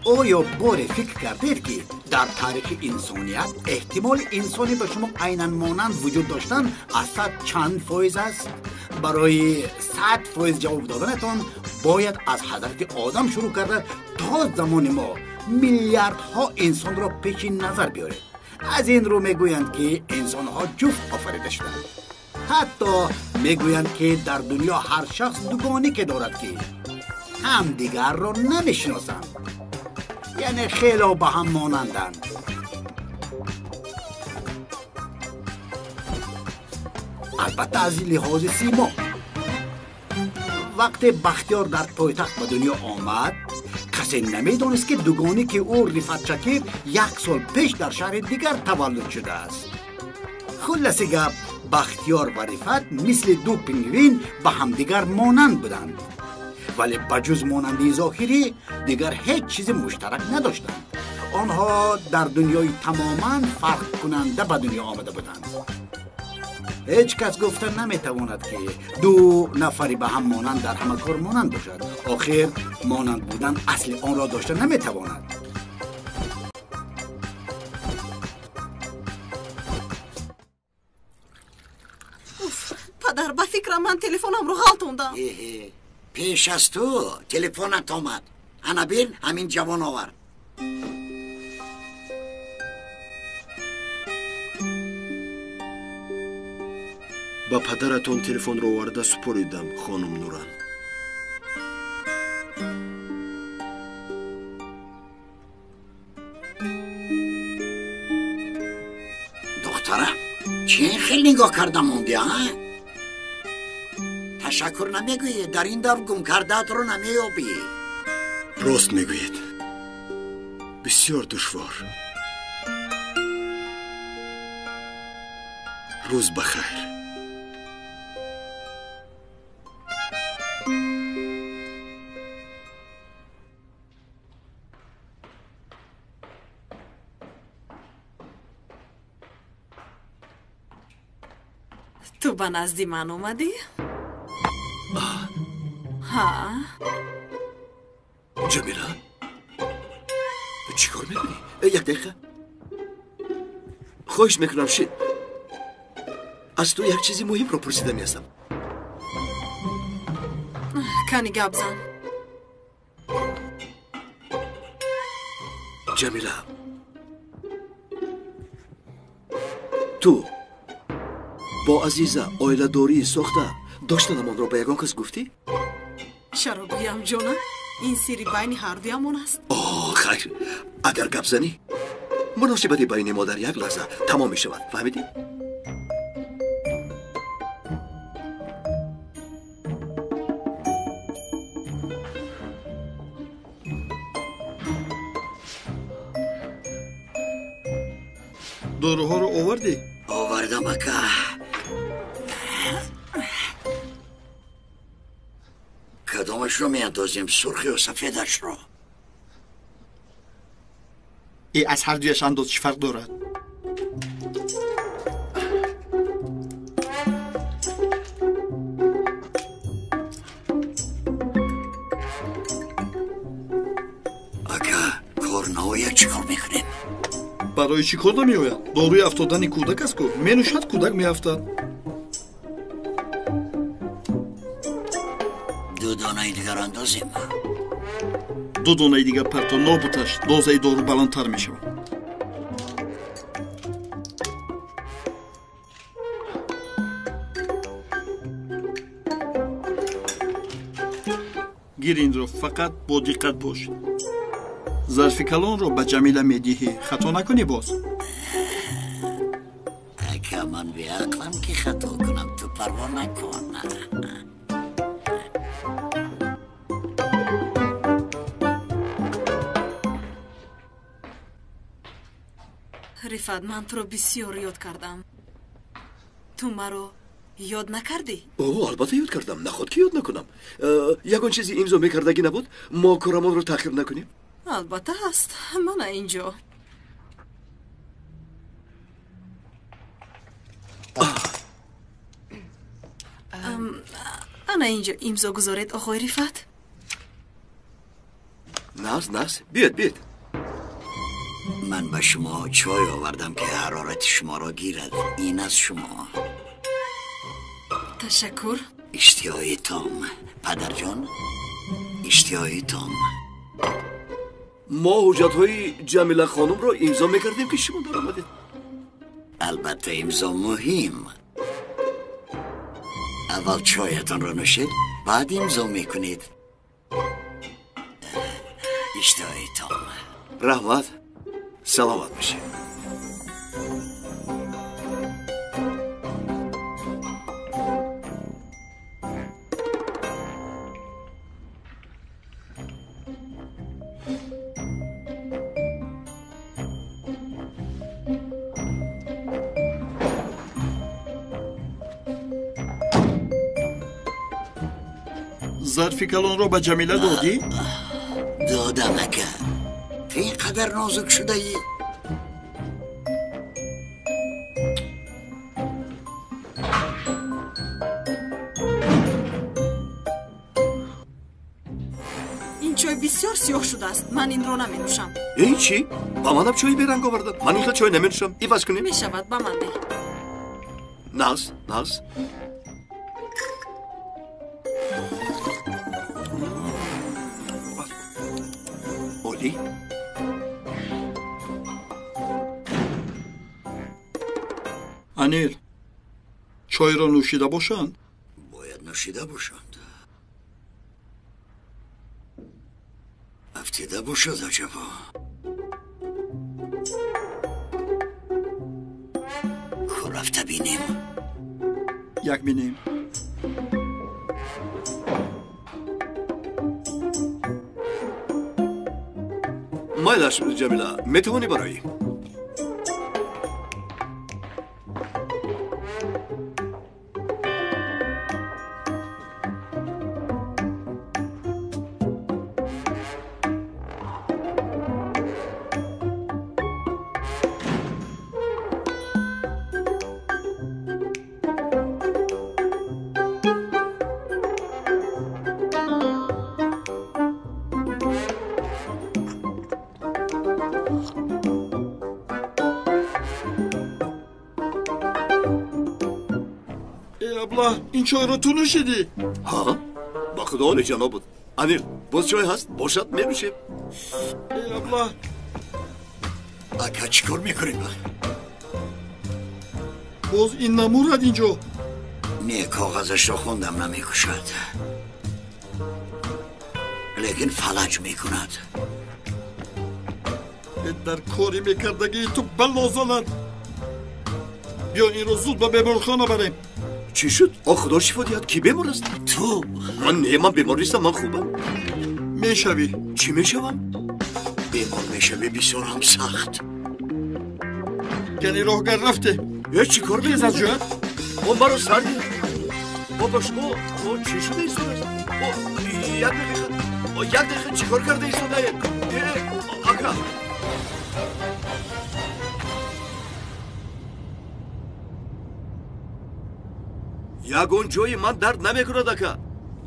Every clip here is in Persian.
آیا باره فکر کردید که در تاریخ انسانیت احتمال انسانی به شما عیناً مانند وجود داشتن از 100 چند فایز است؟ برای 100 فایز جواب دادنتان باید از حضرت آدم شروع کرده تا زمان ما میلیاردها انسان را پیش نظر بیارید. از این رو میگویند که انسان ها جفت آفریده شدند. حتی میگویند که در دنیا هر شخص دوگانی که دارد که هم دیگر را نمیشناسند، یعنی خیلی به هم مانندند. البته از لحاظ سیما وقتی بختیار در پایتخت به دنیا آمد کسی نمیدانست که دوگانی که او رفعت شکیر 1 سال پیش در شهر دیگر تولد شده است. خلاصه گپ بختیار و رفعت مثل دو پنگوین به همدیگر مانند بودند، ولی بجز مانندی ظاهری دیگر هیچ چیز مشترک نداشتند. آنها در دنیای تماما فرق کننده به دنیا آمده بودند. هیچ کس گفتن نمیتواند که دو نفری به هم مانند در همه کار مانند باشد. آخر مانند بودن اصل آن را داشته نمیتواند. پدر به فکر من تلفنم رو غلطوندم. پیش از تو تلفنت آمد. انا بین همین جوان آورد. با پدرتون تلفن رو آورده سپریدم خانم نوران. دخترم چی خیلی نگاه کردم موندی ها؟ تشکر نمیگویی؟ در این دور گم کردت رو نمیابی؟ راست میگویید، بسیار دشوار. روز بخیر. تو به نزدی من اومدی؟ ها؟ جمیله چی کار میکنی؟ یک دقیقه خواهش میکنم شید. از تو یک چیزی مهم رو پرسیده میستم. کنی گپ زن. جمیله تو با عزیزه آیله داری ساخته داشتنمان رو به یگان کس گفتی؟ چرا گویم جونم؟ این سری بین هر دویمون است. خیر، اگر گپ زنی مناسبت بین ما در یک لحظه تمام می شود. فهمیدی؟ داروها رو آوردی؟ آوردم اکا. کدامش رو میاندازیم؟ سرخی و سفیدش رو؟ ای از هر دویش انداز چی فرق دارد؟ اکا کار نهایت چی کار میکنیم؟ برای چی کار نمی آید؟ داروی افتادن کودک است که می نوشد کودک می افتد. دو دانه دیگر اندازیم. دو دانه دیگر پرتا نابودش دوزه دارو بلندتر می شود. گیر این رو، فقط با دقت باش. ظرف کلان رو به جمیله می دهی، خطا نکنی باز. اکا من به عقلم که خطا کنم، تو پروا نکن. رفعت من تو رو بسیار یاد کردم. تو مرا یاد نکردی؟ البته یاد کردم، نخواد که یاد نکنم. یگان چیزی امضا میکردگی نبود ما کارمان رو تأخیر نکنیم؟ البته هست. من اینجا انا اینجا امضا گذارید آقای رفعت. ناز بیاد من به شما چای آوردم که حرارت شما را گیرد. این از شما. تشکر. اشتیای تام. پدر جان، اشتیای تام. ما حجت‌های جمیله خانم را امضا میکردیم که شما در آمدید. البته امضا مهم. اول چایتان را نوشید، بعد امضا میکنید. اشتیای تام. رحمت، سلامت بشه. ظرفی کلان رو به جمیله دادی؟ دادم اکه. اینقدر نازک شده ای؟ این چای بسیار سیاه شده است. من این را نمی نوشم. این چی؟ با منم چای بیرنگ آوردن. من این چای نمی نوشم. ایواز کنیم؟ می شود با من ده. ناز اولی؟ انیل، چای را نوشیده باشند؟ باید نوشیده باشند. افتیده باشد عجبا. خو رفته بینیم. یک بینیم. مایلش جمیله میتوانی برایی؟ این چای رو تو نوشیدی؟ ها؟ با خدا عالی جناب بود. انیل، باز چای هست؟ باشد می‌نوشیم. ای ابله. اکا چی کار میکنید؟ باز این نمورد اینجا. نه، کاغذش رو خوندم نمیکشد، لیکن فلج میکند. در کاری میکردگی تو بلازند. بیا این رو زود به بیمارخانه بریم. چی شد؟ خدا شفا دهد. کی بیمار است؟ تو؟ من بیمار نیستم. من خوبم. میشوی؟ چی میشوم؟ بیمار میشوی بسیار هم سخت. یعنی راهگر رفته؟ چی کار خیز از جوه؟ مرا سردی. با شما چی شده ایستاده است؟ یک دقیقه چی کار کرده ایستاده؟ اکا یگون جای من درد نمیکند اکا.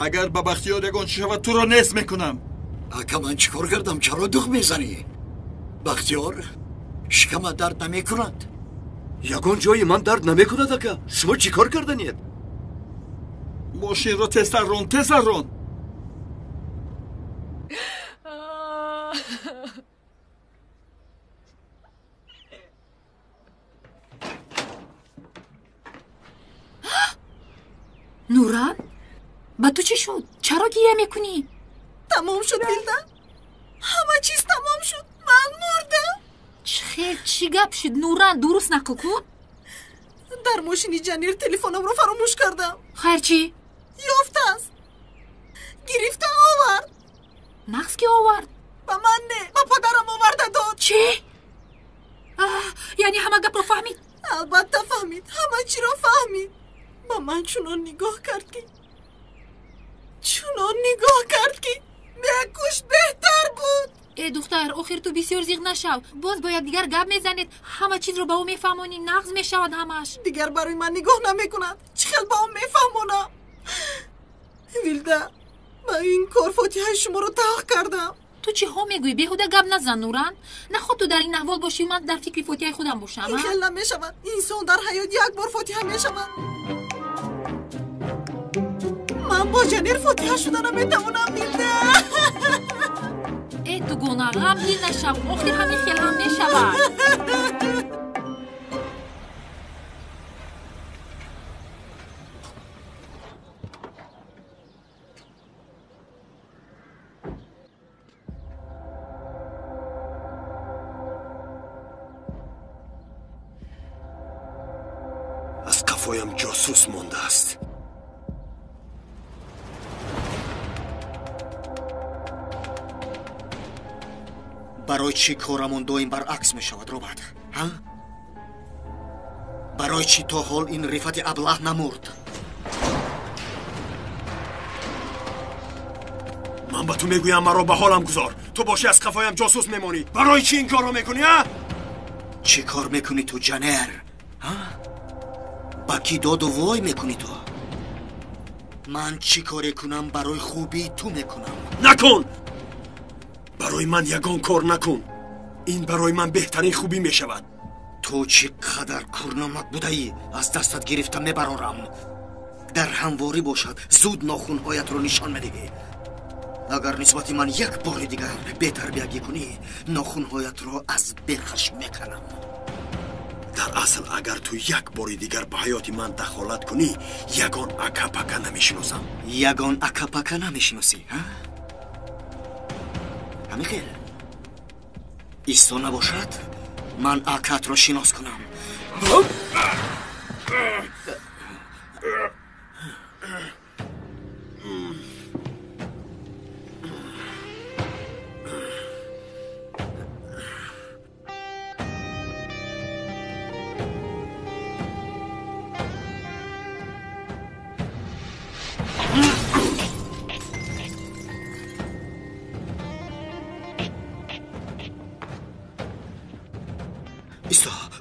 اگر به بختیار یگان چی شود تو را نیست میکنم. اکا من چی کار کردم؟ چرا دخ میزنی؟ بختیار شکم درد نمیکند. یگان جای من درد نمیکند اکا. شما چی کار کردنید؟ ماشین را تستر رون. نوران؟ با تو چی شد؟ چرا گیره میکنی؟ تمام شد بیلده. همه چیز تمام شد. من مردم. خیر چی گپ شد نوران؟ درست نکن. در ماشینی جنیر تلفنم رو فراموش کردم. خیر چی؟ یافته است. گرفته آورد. نقص که آورد؟ با من نه، با پدرم آورده داد. چی؟ یعنی همه گپ رو فهمید؟ البته فهمید. همه چی رو فهمید. با من چونان نگاه کرد که میکوش بهتر بود. ای دختر آخر تو بسیار زیغ نشو. باز باید دیگر گپ میزنید. همه چیز رو با او میفهمونی. نقض میشود همش. دیگر برای من نگاه نمیکند. چه خیلی با او میفهمونم. ویلده من این کار فاتحه شما رو تحق کردم. تو چی ها میگویی؟ بیهوده گپ نزن نوران. نخود تو در این احوال باشی و من در فکر فاتحه خودم باشم. این خیلی نمیشود. انسان در حیات یک بار فاتحه میشود. من با جنیر فاتحه شدن نمیتوانم میلده. ای تو گناه غمگین نشو. وقتی همین خیلی هم میشود. از قفایم جاسوس مانده است. برای چی کارمون دویم برعکس می شود روبرت؟ ها؟ برای چی تا حال این رفت ابله نمرد؟ من به تو میگویم مرا به حالم گذار. تو باشی از قفایم جاسوس میمانی. برای چی این کارو میکنی ها؟ چی کار میکنی تو جنر؟ ها؟ با کی داد و وای میکنی تو؟ من چی کاری کنم برای خوبی تو میکنم؟ نکن! برای من یگان کار نکن. این برای من بهترین خوبی میشود. تو چقدر کورنمک بوده ای؟ از دستت گرفتم میبرارم. در همواری باشد زود ناخونهایت رو نشان میدهی. اگر نسبت من یک بار دیگر بی‌تربیتی کنی ناخونهایت رو از برخش میکنم. در اصل اگر تو یک بار دیگر به حیات من دخالت کنی یگان اکا پکا نمیشناسم. یگان اکا پکا نمیشناسی ها؟ همین خیل ایستا نباشد من اکات رو شناس کنم.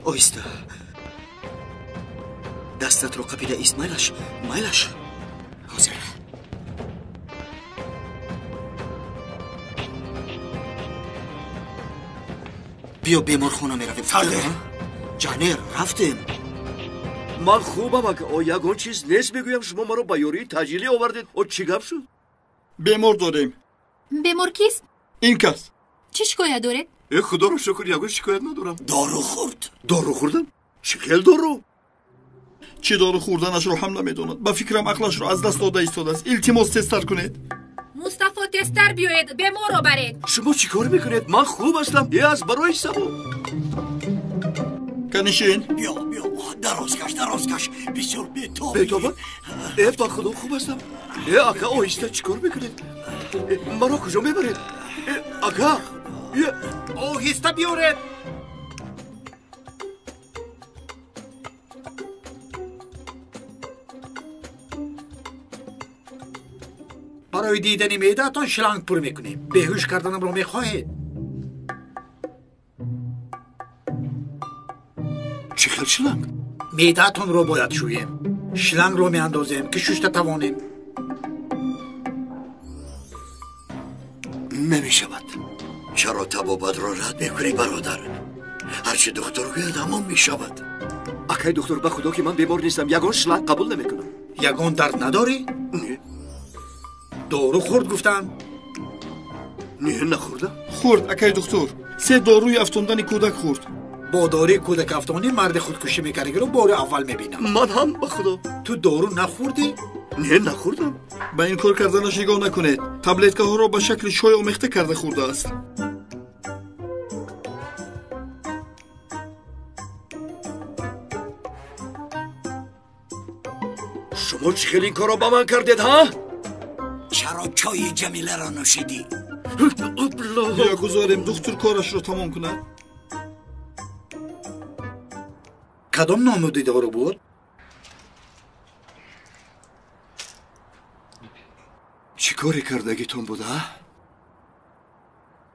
آیسته دستت رو قپیده ایست مایلش حاضر. بیا بیمار خونه میرویم. فرده جانر رفتیم. من خوبم اگه یگان چیز نیست میگویم شما مرا با یوری تجیلی آوردید. او چی گپ شد؟ بیمار داریم. بیمار کیست؟ این کس. چی شکایت داره؟ خدا رو شکر یگان شکایت ندارم. دارو خورد. دارو خوردم؟ چی خیل دارو؟ چی دارو خوردنش رو هم نمیدوند. با فکرم عقلش رو از دست داده ایستاده است. التماس تستر کنید. مصطفی تستر بیاید بیمار رو برید. شما چی کار میکنید؟ من خوب هستم. یه از برای سبو کنشین. بیا دراز کش بسیار بیتابی. بیتابه؟ با خدا خوب هستم. اکا آیسته چی کار میکنید؟ مرا کجا میبرید؟ اکا آهسته بیارید. برای دیدن معده‌تان شلنگ پر میکنیم. بیهوش کردنم را میخواهید؟ چی خیل شلنگ؟ معده‌تان را باید شوییم. شلنگ را میاندازیم که ششته توانیم. نمیشود. چرا تبابت را رد میکنی برادر؟ هرچی دکتر گوید همان میشود. اکای دکتر به خدا که من بیمار نیستم. یگان شلنگ قبول نمیکنم. یگان درد نداری؟ نه. دارو خورد گفتم. نه نخوردم. خورد اکای دکتر. 3 داروی افتاندن کودک خورد. با داروی کودک افتانی مرد خودکشی میکنه رو بار اول میبینم. من هم به خدا. تو دارو نخوردی؟ نه نخوردم. با این کار کردنش نگاه نکنید. تبلتکه ها را به شکل چای آمیخته کرده خورده است. شما چی خیلی این کار را با من کردید ها؟ چرا چای جمیله را نوشیدی؟ بیا گذاریم دکتر کارش را تمام کنه. کدام نامودی دارو بود؟ چی کاری کردگیتون بوده؟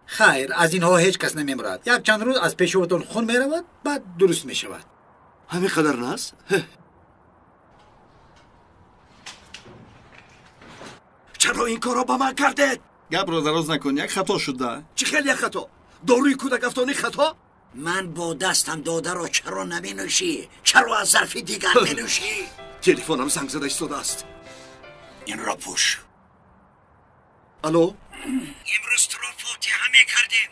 خیر از اینها هیچ کس نمیمرد. یک چند روز از پیشوتون خون میرود بعد درست میشود. همین قدر نست؟ چرا این کار را با من کردید؟ گپ رو دراز نکن. یک خطا شده. چی خیلی یک خطا؟ داروی کودک افتانی خطا؟ من با دستم داده را چرا نمی نوشی؟ چرا از ظرف دیگر می نوشی؟ تلفنم زنگ زده ایستاده است. این را پوش. الو؟ امروز تو را فاتحه می کردیم.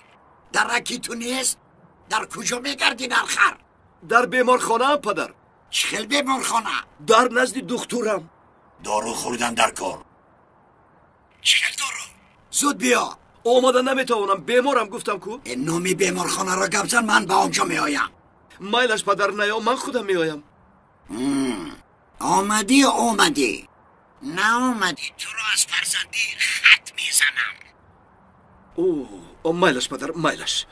در رکی تو نیست؟ در کجا می گردین آخر؟ در بیمارخانه هم پدر. چخیل بیمارخانه؟ در نزد دکترم. دارو خوردن در کار. چخیل دارو؟ زود بیا. آماده نمیتوانم، بیمارم گفتم کو. این نامی بیمارخانه را گبزن، من به آنجا می آیم. مایلش پدر نیا، من خودم می آیم. آمدی نه آمدی، تو را از فرزندی خط می زنم. اوه مایلش پدر، مایلش.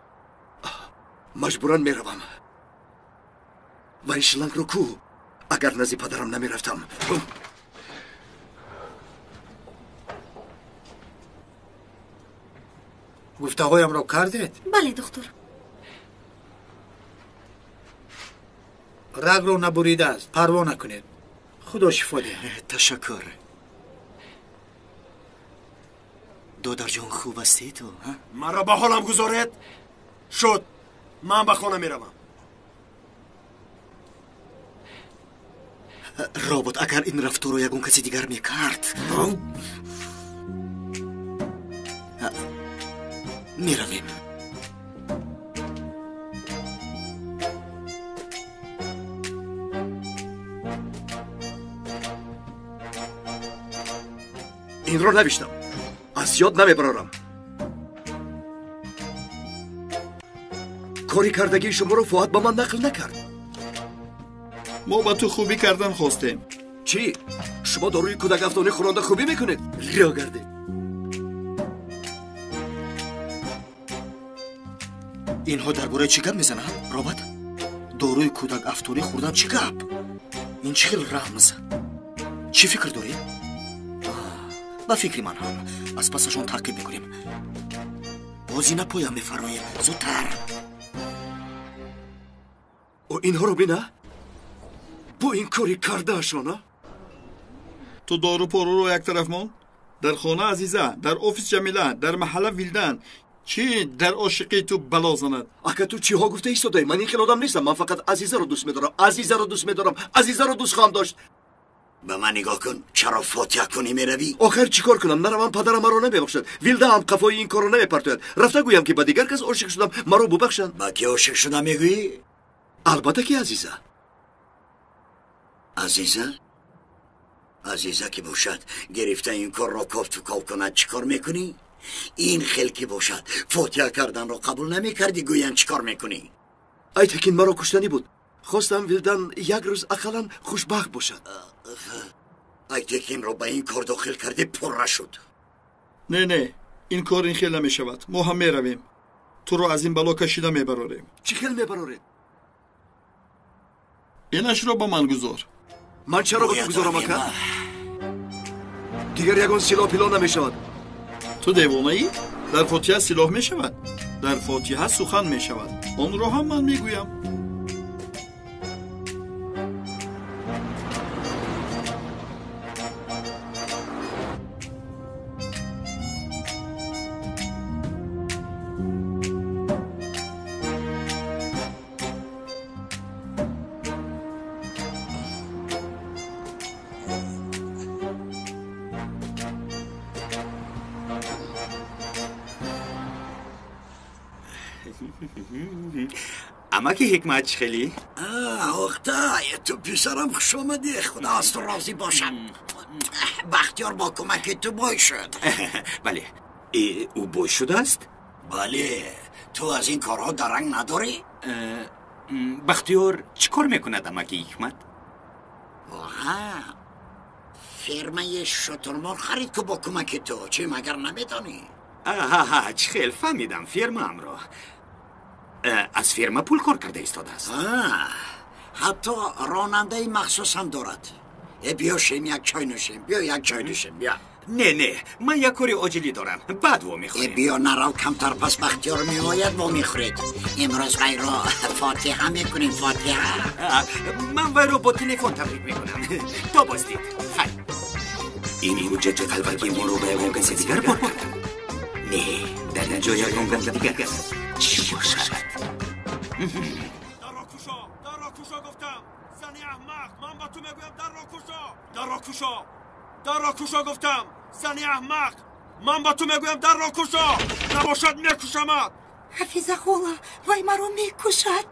مجبوران می روم. و این شلنگ رو کو؟ اگر نزی پدرم نمی رفتم. گفته هایم را کردید؟ بله دکتر. رگ رو نبریده است، پروا نکنید. خدا شفا ده. تشکر. دادر جان خوب هستی تو؟ من را به حالم گذارید؟ شد، من به خانه می روم. رابط اگر این رفتار رو یگون کسی دیگر می کرد می رویم. این رو نوشتم، از یاد نمیبرارم. کاری کردگی شما رو فؤاد با من نقل نکرد. ما با تو خوبی کردن خواستیم. چی؟ شما داروی کودک افتانی خورنده خوبی میکنید؟ ریا گردید. اینها درباره چی گپ میزنن رابط؟ داروی کودک افتانی خوردن چی گپ؟ این چه خیلی رمز؟ چی فکر داری؟ با فکری من هم از پسشون تعقیب میکنیم. بازی نپایم میفرایم زودتر. و اینها رو بینه؟ با این کاری کرده شونه؟ تو دارو پارو رو یک طرف مون؟ در خانه عزیزه، در آفیس جمیله، در محله ویلدن، چی در عاشقی تو بلا زند؟ اگه تو چی ها گفته ایستاده؟ من این خیلی آدم نیستم. من فقط عزیزه رو دوست میدارم. عزیزه رو دوست میدارم. عزیزه رو دوست خواهم داشت. به من نگاه کن، چرا فاتحه کنی میروی؟ آخر چیکار کنم؟ نروم پدرم مرا نمیبخشد. ویلده هم قفای این کارو نمیپرتاید. رفته گویم که با دیگر کس عاشق شدم، مرا ببخشند. با کی عاشق شدم میگویی؟ البته که عزیزه. عزیزه که باشد گرفته این کار را کاف تو کاف کند چیکار میکنی؟ این خیل که باشد فاتحه کردن را قبول نمیکردی گویند چیکار میکنی؟ ای تکین مرا کشتنی بود. خواستم ویلدن یک روز اقلا خوشبخت باشد. ای تکین را به این کار داخل کرده پره شد. نه این کار این خیل نمیشود. ما هم میرویم. تو رو از این بلا کشیده میبراریم. چی خیل میبرارید؟ اینش رو با من گذار. من چرا با تو گذارم اکا؟ دیگر یگان سلاح پیلا نمیشود. تو دیوانه ای؟ در فاتحه سلاح میشود. در فاتحه سخن میشود. آن رو هم من میگویم. اما که حکمت خیلی؟ اختای تو پسرم خوش آمدی. خدا از تو راضی باشم. بختیار با کمک تو بای شد. بله. او بای شده است؟ بله. تو از این کارها درنگ نداری؟ بختیار چی کار میکند اما که حکمت؟ فرمه شترمار خرید که با کمک تو. چی مگر نمیدانی؟ چه خیل فهمیدم فرمه را. از فرما پول کار کرده ایستاده است. حتی راننده مخصوص هم دارد. بیا شیم یک چای نوشیم. بیا. نه من یک کاری عاجلی دارم. بعد و میخوریم. بیا نرو کمتر پس بختیار میآید و میخورید. امروز وی را فاتحه میکنیم. من وی را با تلفن تبریک میکنم. تا بازدید. این حجت قلبکی ما رو به اون کسی دیگر بار کرد. نه در اینجا یکم گفت دیگر چی باشد؟ در را کوشا گفتم. زنی احمق، من با تو میگویم در را کوشا گفتم. زنی احمق، من با تو میگویم در را کوشا. نباشد میکشمت. حفیظه خولا وای مرا میکشد.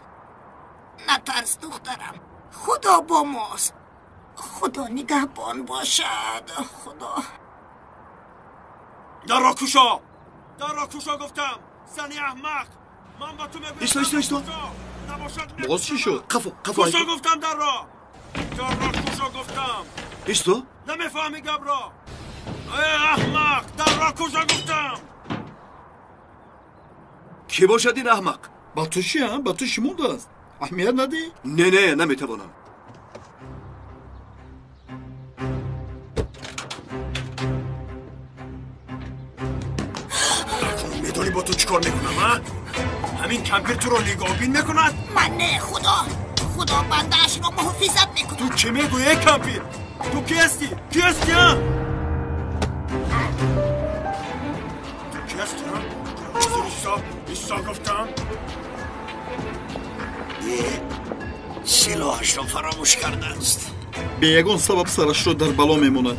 نترس دخترم، خدا با ماست. خدا نگهبان باشد. خدا. در را کوشا گفتم. زنی احمق، من با تو میگویم ایستو. نباشد باز چی شد؟ قفو کوشا گفتم. در را کوشا گفتم. ایستو. نمیفهمی گبرا؟ ای احمق، در را کوشا گفتم. کی باشد این احمق؟ با تو چی هم؟ با تو چی مونده است؟ اهمیت ندی؟ نه نمیتوانم. میدونی با تو چیکار میکنم ها؟ همین کمپیر تو رو نگاهبین میکند؟ من نه، خدا بنده‌اش رو محافظت میکنه. تو چه میگویی کمپیر؟ تو کی هستی ها؟ تو کی هستی ها؟ ایستا گفتم. سلاحش را فراموش کرده است. به یگان سبب سرش رو در بلا میموند.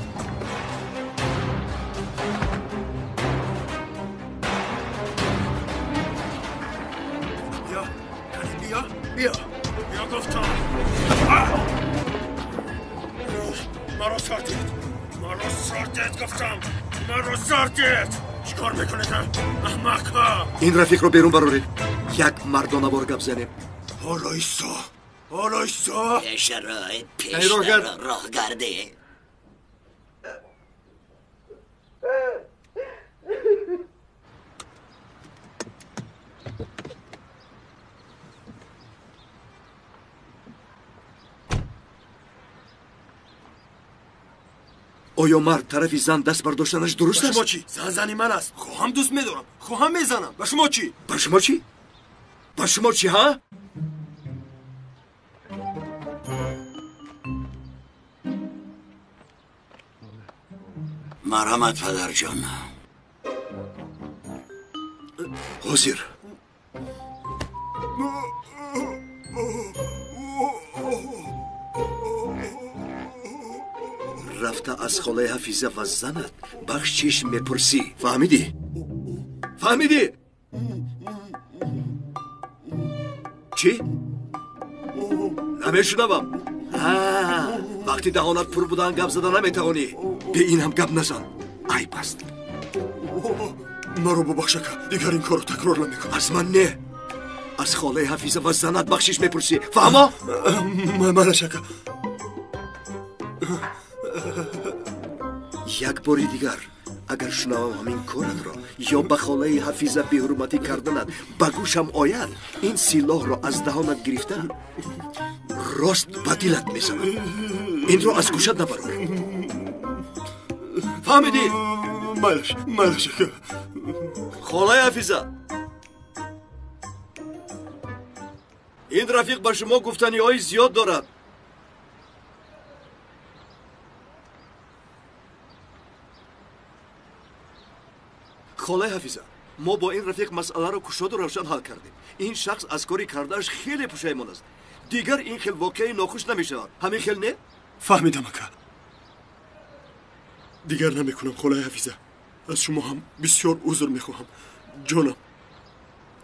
بیا گفتم. مرا سردید گفتم. چیکار میکنید احمق ها؟ این رفیق رو بیرون برارید. یک مردانه وار گپ زنیم. حالا ایستا. پیش راه گرده. آیا مرد طرفی زن دست برداشتنش درست است؟ شما چی؟ زنی من است. خواهم دوست میدارم. خواهم میزنم. به شما چی؟ با شما چی ها؟ مرحمت پدر جان. حاضر. رفته از خاله حفیظه و زنت بخشش میپرسی. فهمیدی؟ چی؟ نمیشنوم. وقتی دهانت پر بودن گپ زدن نمیتوانی. به این هم گپ نزن. عیب است. مرا ببخش که دیگر این کارو تکرار نمیکنم. از من نه، از خاله حفیظه و زنت بخشش میپرسی. فهمه؟ مالشکه. یک باری دیگر اگر شنوم همین کارت را یا به خاله حفیظه بی‌حرمتی کردنت به گوشم آید، این سلاح را از دهانت گرفتن راست به دلت میزنم. این را از گوشت نبرو. فهمیدی؟ مالشکه. خاله حفیظه، این رفیق به شما گفتنی های زیاد دارد. خاله حفیظه، ما با این رفیق مسئله را کشاد و روشن حل کردیم. این شخص از کاری کردهش خیلی پشیمان است. دیگر این خیل واقعی ناخوش نمیشود. همین خیل نه؟ فهمیدم اکا. دیگر نمیکنم خاله حفیظه. از شما هم بسیار عذر میخواهم. جانم،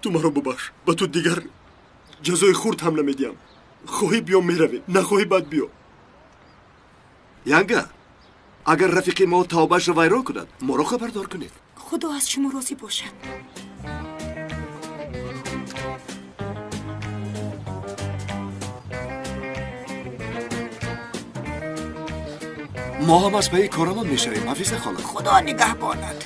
تو مرا ببخش. با تو دیگر جزای خورد هم نمیدیم. خواهی بیا میروی، نخواهی بد بیا. ینگه، اگر رفیق ما توبهش را ویران کند ما را خبردار کنید. خدا از شما راضی باشد. ما هم از پی کارمان میشویم حفیظه خاله. خدا نگهبانت.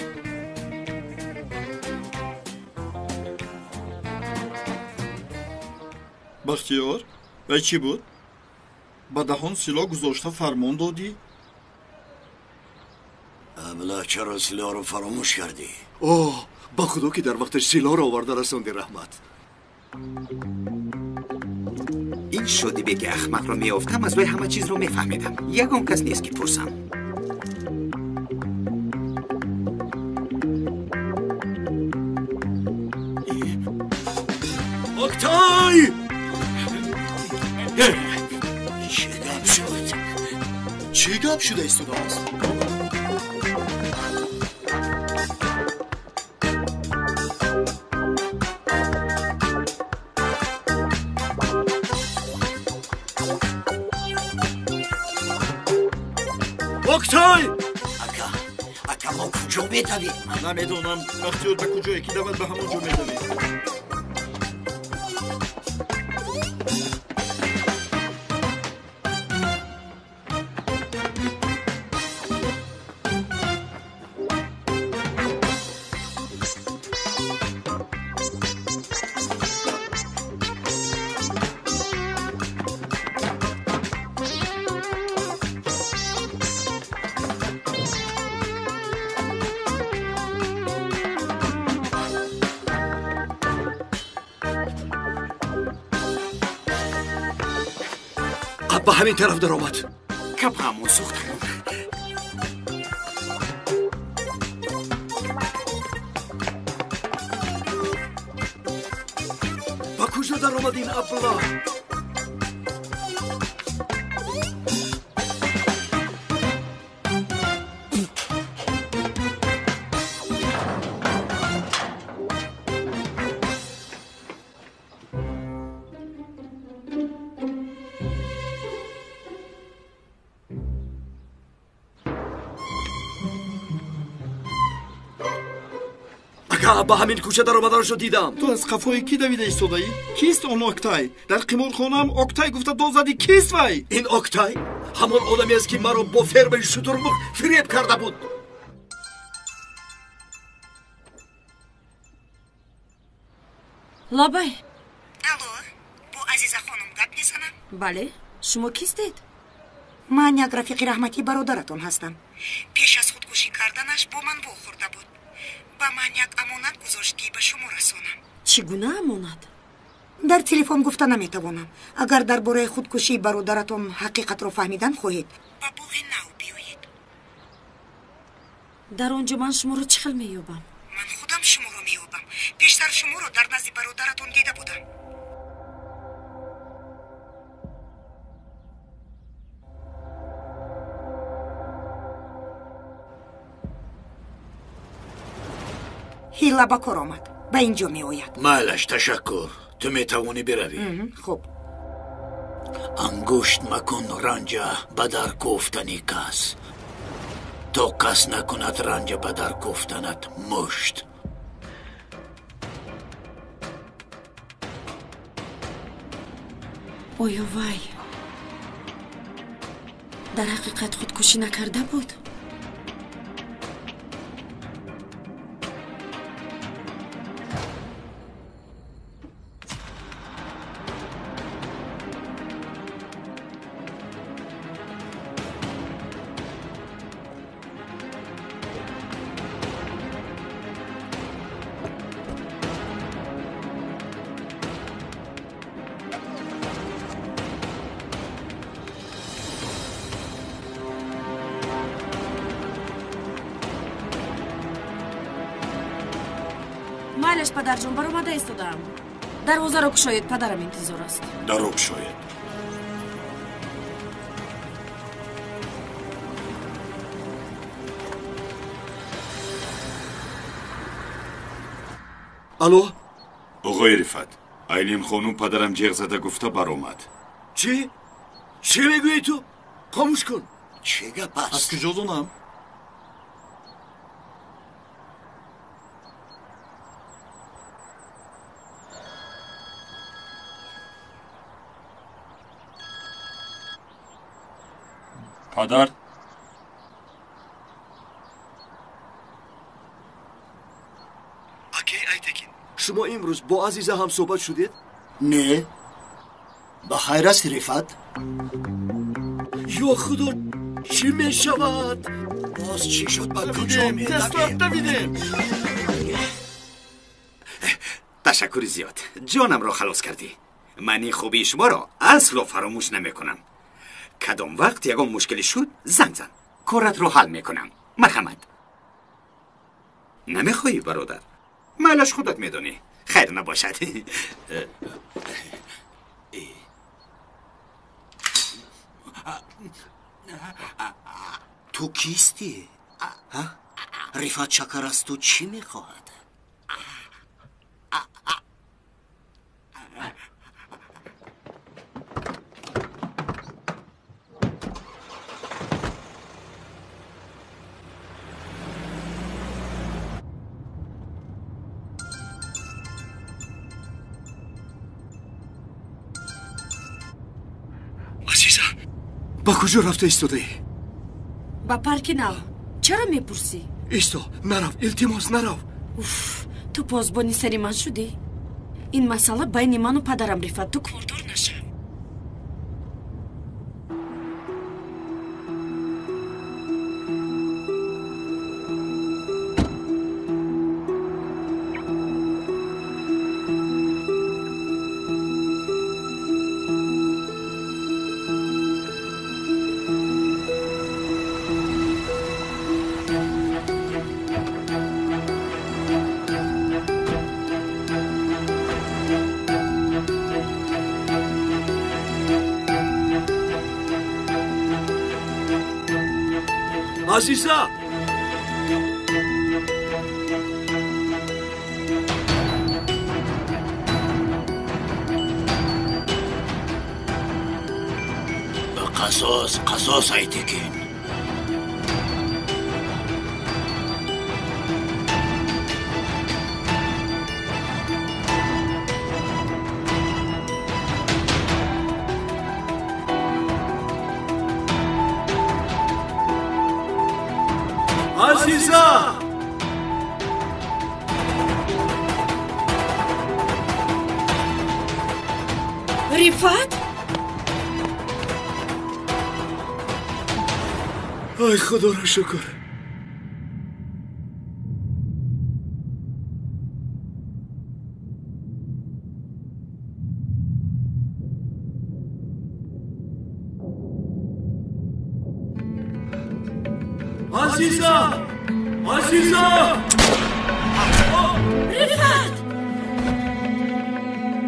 بختیار، و چی بود؟ با دهان سلاح گذاشته فرمان دادی؟ ابله چرا سلاح رو فراموش کردی؟ اوه، با خدا که در وقتش سلاح رو آورده رسوندی رحمت. این شدی به که احمق رو میافتم از وی همه چیز رو میفهمیدم. یگان کس نیست که پرسم. اکتای چه گپ شد؟ چه گپ شده است داست؟ اکتای اکا ما کجا میتویم؟ نمیدونم بختیار به کجا یکی دود به همون جا میدویم. به همین طرف در آمد. کپ همون سوخت با کجا در آمد این عبدالله؟ با همین کوچه در آمدنشو دیدم. تو از قفای کی دویده ایستاده‌ای؟ کیست اون اکتای؟ در قمارخانه هم اکتای گفته دو زدی. کیست وی؟ این اکتای همان آدمی است که مرا با فرم شترمرغ فریب کرده بود. لابای. الو، با عزیزه خانم گپ میزنم؟ بله، شما کیستید؟ من یک رفیق رحمتی برادرتون هستم. پیش از خودکشی کردنش با من واخورده بود. با من یک امانت گذاشت که به شما رسانم. چگونه امانت؟ در تلفن گفته نمیتوانم. اگر درباره خودکشی برادرتون حقیقت را فهمیدن خواهید با باغ نو بیایید. در آنجا من شما رو چخل مییابم؟ من خودم شما رو مییابم. پیشتر شما رو در نزد برادرتون دیده بودم. هیلا با کار آمد. به اینجا می آید. مالش تشکر. تو می توانی بروی. خوب. انگشت مکن رنجه بدر کوفتنی کس. تا کس نکند رنجه بدر کوفتنت مشت. آیا وای در حقیقت خودکشی نکرده بود؟ مالش پدر جون برآمده ایستادم. دروازه را گشایید، پدرم انتظار است. در رو گشایید. الو آقای رفت، ایلین خانوم پدرم جیغ زده گفته برآمد. چی؟ چی میگویی تو؟ خاموش کن. چه گپ است؟ از کجا دونم؟ پدر اکی ایتکین شما امروز با عزیزه هم صحبت شدید؟ نه بخیر است رفت؟ یا خدا چی می شود؟ باز چی شد؟ با کجا می دویدیم؟ تشکر زیاد. جانم را خلاص کردی. من خوبی شما را اصلا فراموش نمی کنم. کدام وقت یکم مشکلی شد زنگ زن. کارت رو حل میکنم. مرحمت. نمیخوایی برادر؟ مالش خودت میدونی. خیر خیر نباشد. تو کیستی؟ رفعت شکر از تو چی میخواهد؟ با کجا رفته ایستاده ای؟ با پارک نو. چرا میپرسی؟ ایستا، نرو، التماس نرو. تو پاسبانی سری من شدی؟ این مسئله بین من و پدرم رفت. تو کاردار نشو. عزیزا قصاص aytekin. عزیزا رفعت؟ ای خدا را شکر. عزیزا عزیزا رفعت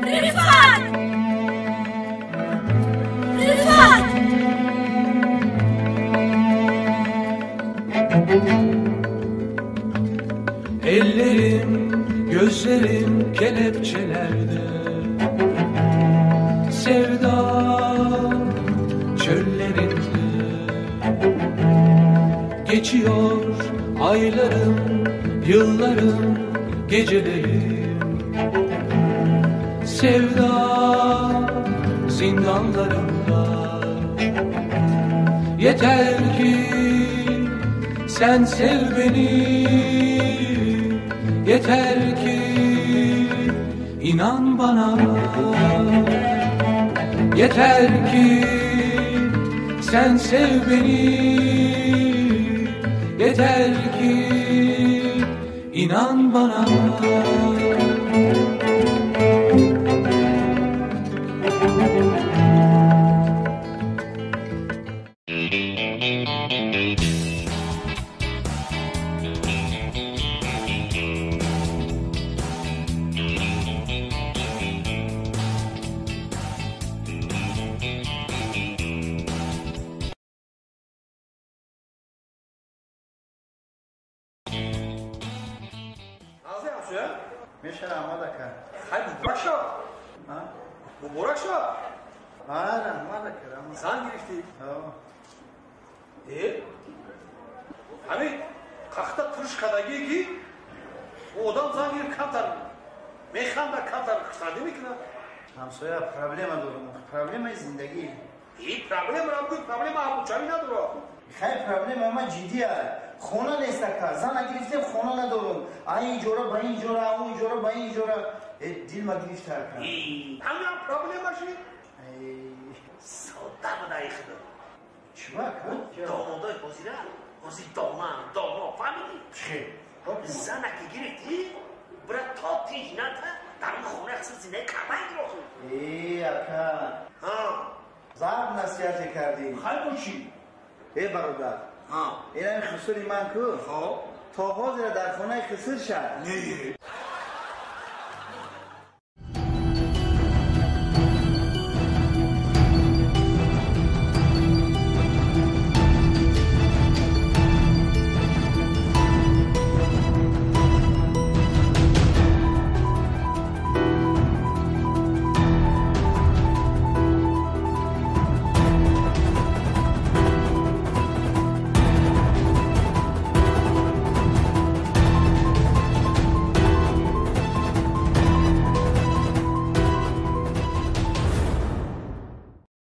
رفعت رفعت Ellerim, gözlerim kelepçelerde, sevda çöllerinde. Geçiyor aylarım, yıllarım, gecelerim, sevda zindanlarında. Yeter ki sen sev beni, yeter ki inan bana, yeter ki sen sev beni, yeter ki inan bana. میشه آماده کرد. خیلی مبارک شد. مبارک شد. آره آماده کردم. زن گرفتی؟ همین قاختا ترش کداگی کی؟ او آدم زن گرفت کمتر میخنده کمتر خسادی میکنه. همسایه پرابلم دارم. پرابلم زندگی. این پرابلم را بگو پرابلم همونجایی نداره. خیلی پرابلم اما جدیه. خونه نیست که زن گرفتیم خونه ندارم. این جورا با این جورا اون جورا با این جورا دل ما گرفت کرد. همین پرابلم باشی؟ ساده بدای خدا. چی باکن؟ دامادای بازیره. بازی داما فهمیدی؟ چی؟ زن که گرفتی برای تا تیج نده در این خونه خصوص زینه کمایی رو. اکا زب نصیحت کردیم. خیلی باشی؟ برادر این خسوری من که تا حاضر در خونه خسر شد.